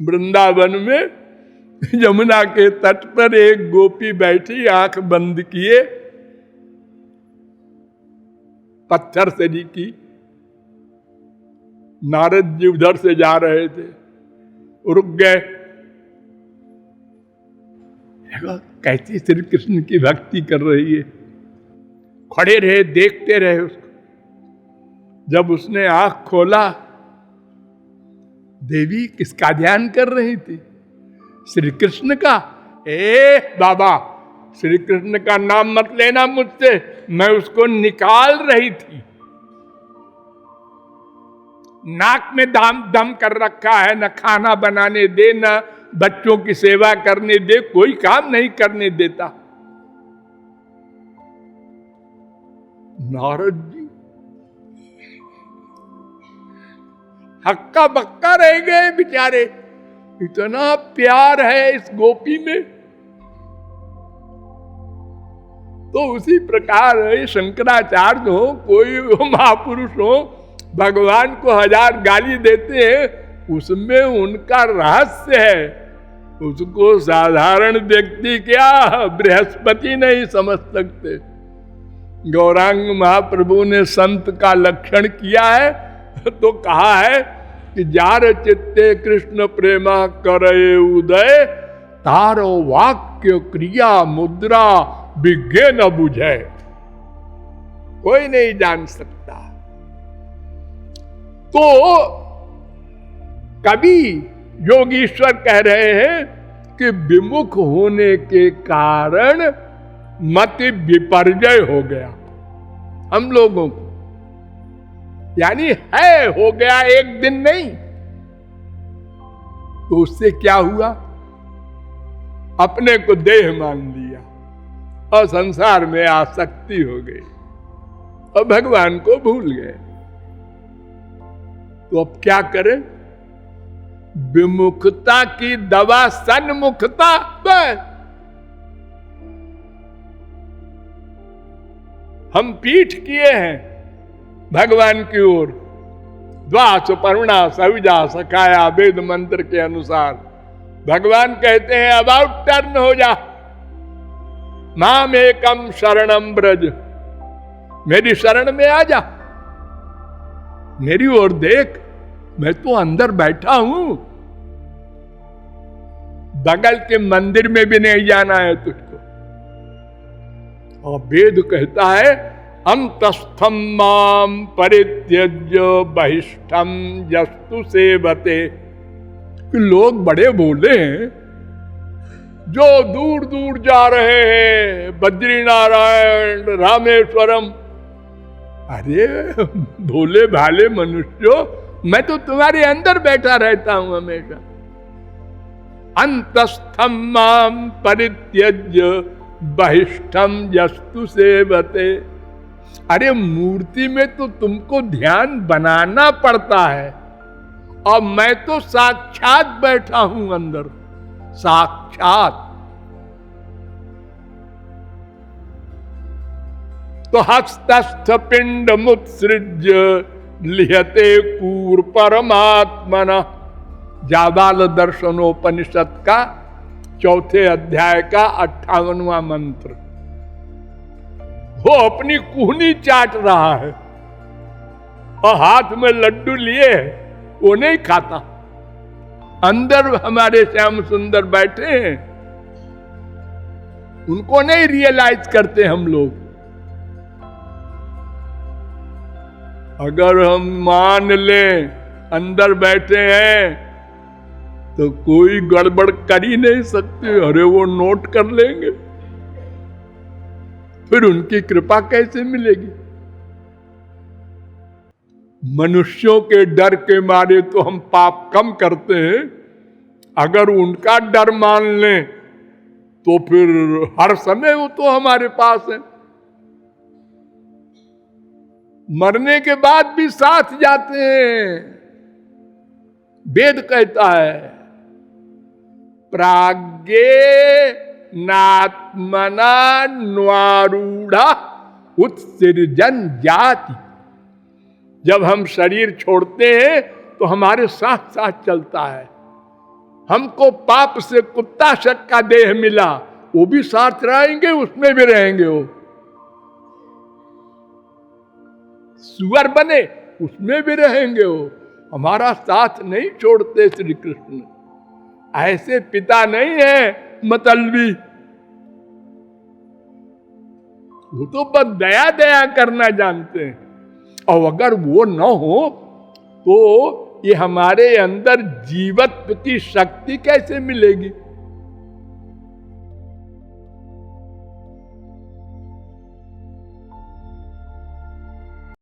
वृंदावन में यमुना के तट पर एक गोपी बैठी, आंख बंद किए, पत्थर से जी की। नारद जी उधर से जा रहे थे, रुक गए। कैसी श्री कृष्ण की भक्ति कर रही है। खड़े रहे, देखते रहे उसको। जब उसने आंख खोला, देवी किसका ध्यान कर रही थी? श्री कृष्ण का। बाबा, श्री कृष्ण का नाम मत लेना मुझसे, मैं उसको निकाल रही थी। नाक में दम कर रखा है, न खाना बनाने दे, न बच्चों की सेवा करने दे, कोई काम नहीं करने देता। नारद जी हक्का बक्का रह गए बेचारे। इतना प्यार है इस गोपी में। तो उसी प्रकार शंकराचार्य हो, कोई महापुरुष हो, भगवान को 1000 गाली देते हैं, उसमें उनका रहस्य है। उसको साधारण व्यक्ति क्या बृहस्पति नहीं समझ सकते। गौरांग महाप्रभु ने संत का लक्षण किया है तो कहा है कि जार चित्ते कृष्ण प्रेमा करे उदय, तारो वाक्य क्रिया मुद्रा विज्ञे न बुझे। कोई नहीं जान सकता। तो कभी योगीश्वर कह रहे हैं कि विमुख होने के कारण मति विपर्जय हो गया हम लोगों को। यानी है हो गया, एक दिन नहीं। तो उससे क्या हुआ? अपने को देह मान लिया और संसार में आसक्ति हो गई और भगवान को भूल गए। तो अब क्या करें? विमुखता की दवा सन्मुखता। बस हम पीठ किए हैं भगवान की ओर। द्वास पर्णा सविजा सखाया वेद मंत्र के अनुसार भगवान कहते हैं अबाउट टर्न हो जा, माम एकम शरणम ब्रज, मेरी शरण में आ जा, मेरी ओर देख, मैं तो अंदर बैठा हूं। बगल के मंदिर में भी नहीं जाना है तुझको। और वेद कहता है अंतस्थम माम परित्यज्य बहिष्ठम यस्तु सेवते। लोग बड़े बोले हैं जो दूर दूर जा रहे हैं, बद्रीनारायण, रामेश्वरम। अरे भोले भाले मनुष्यों, मैं तो तुम्हारे अंदर बैठा रहता हूं हमेशा। अंतस्थम माम परित्यज्य बहिष्ठम यस्तु सेवते। अरे मूर्ति में तो तुमको ध्यान बनाना पड़ता है और मैं तो साक्षात बैठा हूं अंदर, साक्षात। तो हस्तस्थ पिंड मुत्सृज्य लिहते कूर परमात्मना। जाबाल दर्शनोपनिषद का 4 अध्याय का 58वां मंत्र। वो अपनी कुहनी चाट रहा है और हाथ में लड्डू लिए वो नहीं खाता। अंदर हमारे श्याम सुंदर बैठे हैं, उनको नहीं रियलाइज करते हम लोग। अगर हम मान लें अंदर बैठे हैं तो कोई गड़बड़ कर ही नहीं सकते। अरे वो नोट कर लेंगे, फिर उनकी कृपा कैसे मिलेगी? मनुष्यों के डर के मारे तो हम पाप कम करते हैं। अगर उनका डर मान लें तो फिर हर समय वो तो हमारे पास है, मरने के बाद भी साथ जाते हैं। वेद कहता है प्राज्ञे नात्मना न्वारूढ़ा उत्सृजन जाति। जब हम शरीर छोड़ते हैं तो हमारे साथ साथ चलता है। हमको पाप से कुत्ता शक का देह मिला, वो भी साथ रहेंगे, उसमें भी रहेंगे। वो सुअर बने, उसमें भी रहेंगे। वो हमारा साथ नहीं छोड़ते श्री कृष्ण। ऐसे पिता नहीं है मतलबी, वो तो बस दया दया करना जानते हैं। और अगर वो न हो तो ये हमारे अंदर जीवत्व की शक्ति कैसे मिलेगी?